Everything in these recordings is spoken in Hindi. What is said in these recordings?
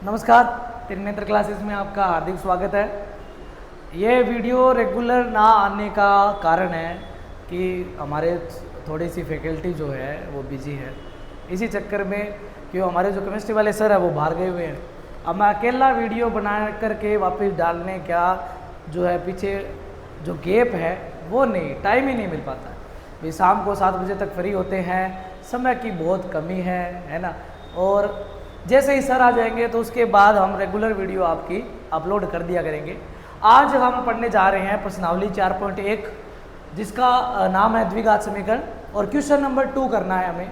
नमस्कार, त्रिनेत्र क्लासेस में आपका हार्दिक स्वागत है। ये वीडियो रेगुलर ना आने का कारण है कि हमारे थोड़ी सी फैकल्टी जो है वो बिजी है। इसी चक्कर में कि हमारे जो केमिस्ट्री वाले सर है वो बाहर गए हुए हैं। अब मैं अकेला वीडियो बना करके वापस डालने का जो है पीछे जो गैप है वो नहीं, टाइम ही नहीं मिल पाता है। भी शाम को 7 बजे तक फ्री होते हैं, समय की बहुत कमी है ना। और जैसे ही सर आ जाएंगे तो उसके बाद हम रेगुलर वीडियो आपकी अपलोड कर दिया करेंगे। आज हम पढ़ने जा रहे हैं प्रश्नावली 4.1 जिसका नाम है द्विघात समीकरण और क्वेश्चन नंबर 2 करना है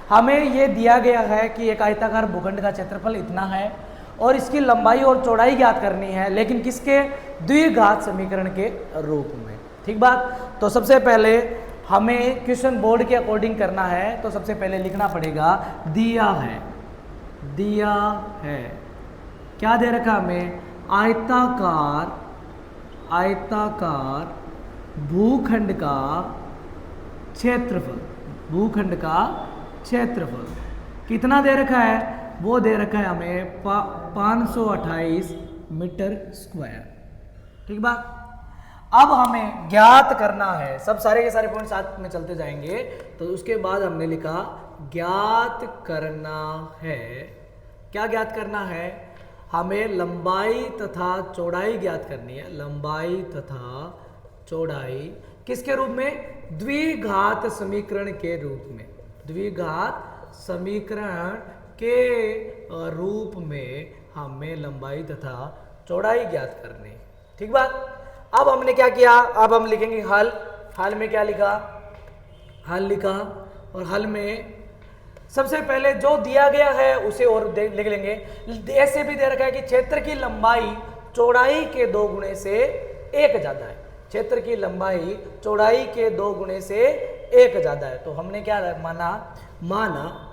हमें ये दिया गया है कि एक आयताकार भूखंड का क्षेत्रफल इतना है और इसकी लंबाई और चौड़ाई ज्ञात करनी है, लेकिन किसके? द्विघात समीकरण के रूप में। ठीक बात। तो सबसे पहले हमें क्वेश्चन बोर्ड के अकॉर्डिंग करना है, तो सबसे पहले लिखना पड़ेगा दिया है क्या दे रखा हमें? आयताकार भूखंड का क्षेत्रफल कितना दे रखा है? वो दे रखा है हमें 528 मीटर स्क्वायर। ठीक बात। अब हमें ज्ञात करना है, सब सारे के सारे पॉइंट साथ में चलते जाएंगे। तो उसके बाद हमने लिखा ज्ञात करना है। क्या ज्ञात करना है? हमें लंबाई तथा चौड़ाई ज्ञात करनी है। लंबाई तथा चौड़ाई किसके रूप में? द्विघात समीकरण के रूप में। द्विघात समीकरण के रूप में हमें लंबाई तथा चौड़ाई ज्ञात करनी है। ठीक बात। अब हमने क्या किया? अब हम लिखेंगे हल। हल में क्या लिखा? हल लिखा। और हल में सबसे पहले जो दिया गया है उसे और लिख लेंगे। ऐसे भी दे रखा है कि क्षेत्र की लंबाई चौड़ाई के 2 गुणे से 1 ज्यादा है। क्षेत्र की लंबाई चौड़ाई के 2 गुणे से 1 ज्यादा है। तो हमने क्या माना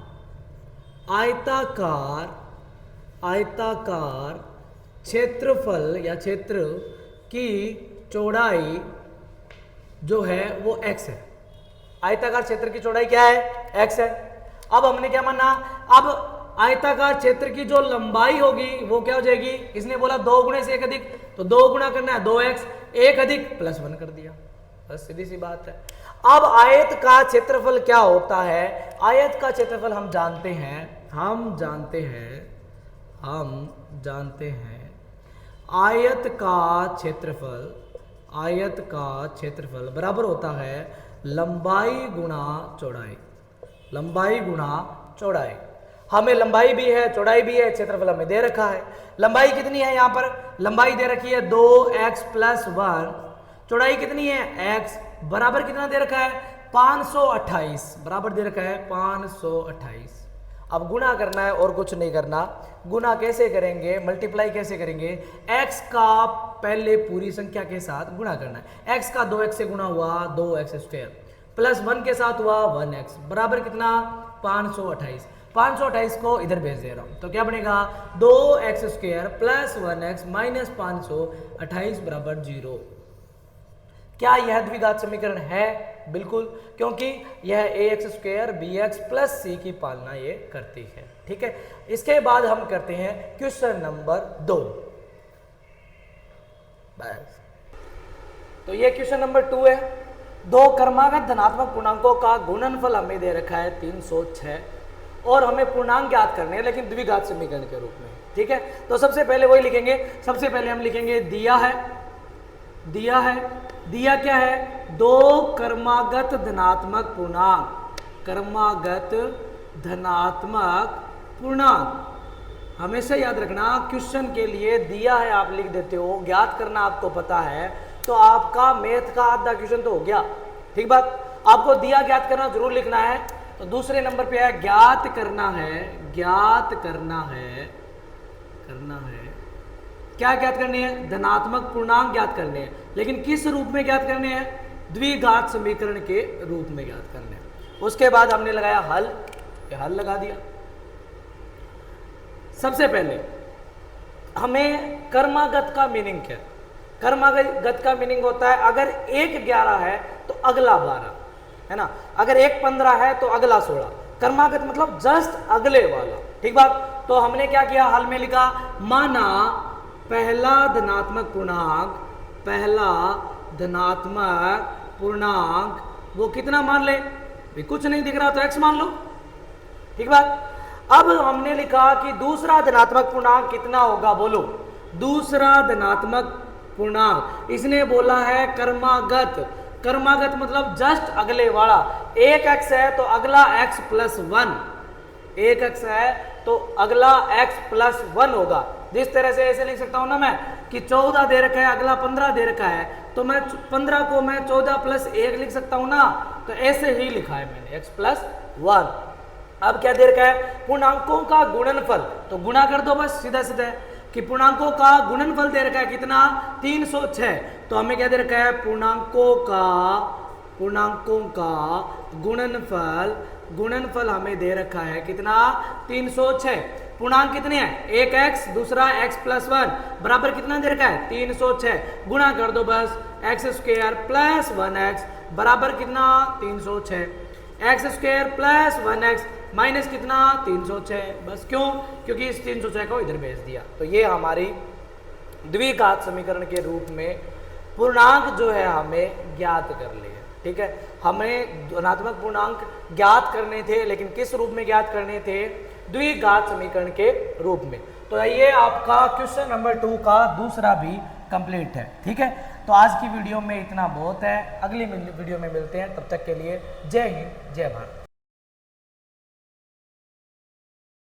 आयताकार क्षेत्रफल या क्षेत्र की चौड़ाई जो है वो x है। आयताकार क्षेत्र की चौड़ाई क्या है? x है। अब हमने क्या माना? अब आयताकार क्षेत्र की जो लंबाई होगी वो क्या हो जाएगी? इसने बोला 2 गुणे से 1 अधिक, तो 2 गुणा करना है 2x, 1 अधिक +1 कर दिया। बस सीधी सी बात है। अब आयत का क्षेत्रफल क्या होता है? आयत का क्षेत्रफल हम जानते हैं आयत का क्षेत्रफल बराबर होता है लंबाई गुणा चौड़ाई। हमें लंबाई भी है, चौड़ाई भी है, क्षेत्रफल हमें दे रखा है। लंबाई कितनी है? यहाँ पर लंबाई दे रखी है 2x + 1। चौड़ाई कितनी है? x बराबर कितना दे रखा है? 528 बराबर दे रखा है 528। अब गुणा करना है और कुछ नहीं करना। गुणा कैसे करेंगे? मल्टीप्लाई कैसे करेंगे? x का पहले पूरी संख्या के साथ गुणा करना है। x का 2x से गुणा हुआ 2x² +1 के साथ हुआ 1x बराबर कितना? 528। 528 को इधर भेज दे रहा हूं तो क्या बनेगा? 2x² + 1x - 528 बराबर 0। क्या यह द्विघात समीकरण है? बिल्कुल, क्योंकि यह ax² bx + c की पालना ये करती है। ठीक है। इसके बाद हम करते हैं क्वेश्चन नंबर 2। बस, तो ये क्वेश्चन नंबर 2 है। 2 क्रमागत धनात्मक पूर्णांकों का गुणनफल हमें दे रखा है 306 और हमें पूर्णांक ज्ञात करने हैं, लेकिन द्विघात समीकरण के रूप में। ठीक है। तो सबसे पहले वही लिखेंगे। सबसे पहले हम लिखेंगे दिया है। दिया क्या है? 2 क्रमागत धनात्मक पूर्णांक। हमेशा याद रखना, क्वेश्चन के लिए दिया है आप लिख देते हो, ज्ञात करना आपको पता है, तो आपका मैथ का आधा क्वेश्चन तो हो गया। ठीक बात। आपको दिया ज्ञात करना जरूर लिखना है। तो दूसरे नंबर पे है ज्ञात करना है। क्या ज्ञात करनी है? धनात्मक पूर्णांक ज्ञात करने हैं, लेकिन किस रूप में ज्ञात करने हैं? द्विघात समीकरण के रूप में ज्ञात करने हैं। उसके बाद हमने लगाया हल। हल लगा दिया। सबसे पहले हमें कर्मागत का मीनिंग क्या? कर्मागत का मीनिंग होता है अगर 1 11 है तो अगला 12 है ना, अगर 1 15 है तो अगला 16। कर्मागत मतलब जस्ट अगले वाला। ठीक बात। तो हमने क्या किया, हल में लिखा, माना पहला धनात्मक पूर्णांक वो कितना मान ले, भी कुछ नहीं दिख रहा तो x मान लो, ठीक बात। अब हमने लिखा कि दूसरा धनात्मक पूर्णांक कितना होगा, बोलो दूसरा धनात्मक पूर्णांक, इसने बोला है कर्मागत मतलब जस्ट अगले वाला, एक x है तो अगला x प्लस 1, एक x है तो अगला x प्लस 1 होगा। जिस तरह से ऐसे लिख सकता हूं ना मैं कि 14 दे रखा है, अगला 15 दे रखा है, तो मैं 15 को मैं 14 प्लस 1 लिख सकता हूं ना, तो ऐसे ही लिखा है मैंने x प्लस 1। अब क्या दे रखा है, पूर्णांकों का गुणनफल, तो गुणा कर दो बस सीधा सीधा, कि पूर्णांकों का गुणनफल दे रखा है कितना, 306, तो हमें क्या दे रखा है, पूर्णांकों का गुणनफल हमें दे रखा है कितना, 306। पूर्णांक कितने हैं, एक x दूसरा x प्लस 1 बराबर कितना दे रखा है, 306, गुणा कर दो बस, x स्क्वायर प्लस 1x बराबर कितना, 306, x square plus 1x minus कितना, 306, बस क्यों, क्योंकि इस 306 को इधर भेज दिया। तो ये हमारी द्विघात समीकरण के रूप में पूर्णांक जो है हमें ज्ञात कर लिए, ठीक है। हमें धनात्मक पूर्णांक ज्ञात करने थे, लेकिन किस रूप में ज्ञात करने थे, द्विघात समीकरण के रूप में। तो ये आपका क्वेश्चन नंबर 2 का दूसरा भी कंप्लीट है, ठीक है। तो आज की वीडियो में इतना बहुत है, अगली वीडियो में मिलते हैं, तब तक के लिए जय हिंद जय भारत।